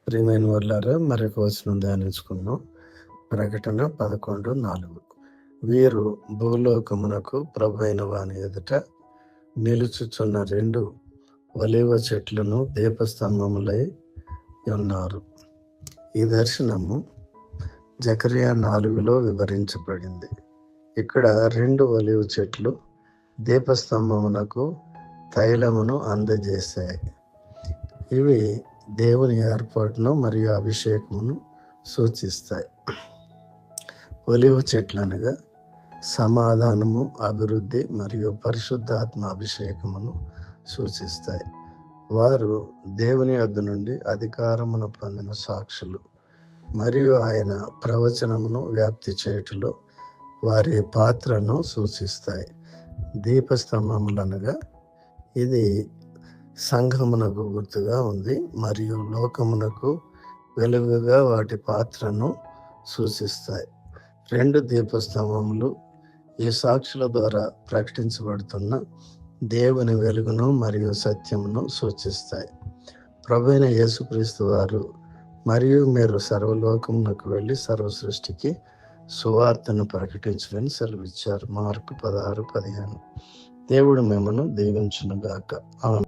ప్రియమైన వాళ్ళారా, మరొక వచనం ధ్యానించుకున్నాం. ప్రకటన 11:4. వీరు భూలోకమునకు ప్రభువైన వాని ఎదుట నిలుచుచున్న 2 ఒలీవ చెట్లను దీపస్తంభములై ఉన్నారు. ఈ దర్శనము జకర్యా 4లో వివరించబడింది. ఇక్కడ 2 ఒలీవ చెట్లు దీపస్తంభమునకు తైలమును అందజేశాయి. ఇవి దేవుని ఏర్పాటును మరియు అభిషేకమును సూచిస్తాయి. ఒలీవ చెట్లు అనగా సమాధానము, అభివృద్ధి మరియు పరిశుద్ధాత్మ అభిషేకమును సూచిస్తాయి. వారు దేవుని యొద్ద నుండి అధికారమును పొందిన సాక్షులు మరియు ఆయన ప్రవచనమును వ్యాప్తి చేయుటలో వారి పాత్రను సూచిస్తాయి. దీపస్తంభములనగా ఇది సంఘమునకు గుర్తుగా ఉంది మరియు లోకమునకు వెలుగుగా వాటి పాత్రను సూచిస్తాయి. 2 దీపస్తంభములు ఈ సాక్షుల ద్వారా ప్రకటించబడుతున్న దేవుని వెలుగును మరియు సత్యమును సూచిస్తాయి. ప్రభువైన యేసుక్రీస్తు వారు మరియు మీరు సర్వలోకమునకు వెళ్ళి సర్వ సృష్టికి సువార్తను ప్రకటించమని సెలవిచ్చారు. మార్కు 16:15. దేవుడు మిమ్మల్ని దీవించును గాక. ఆమేన్.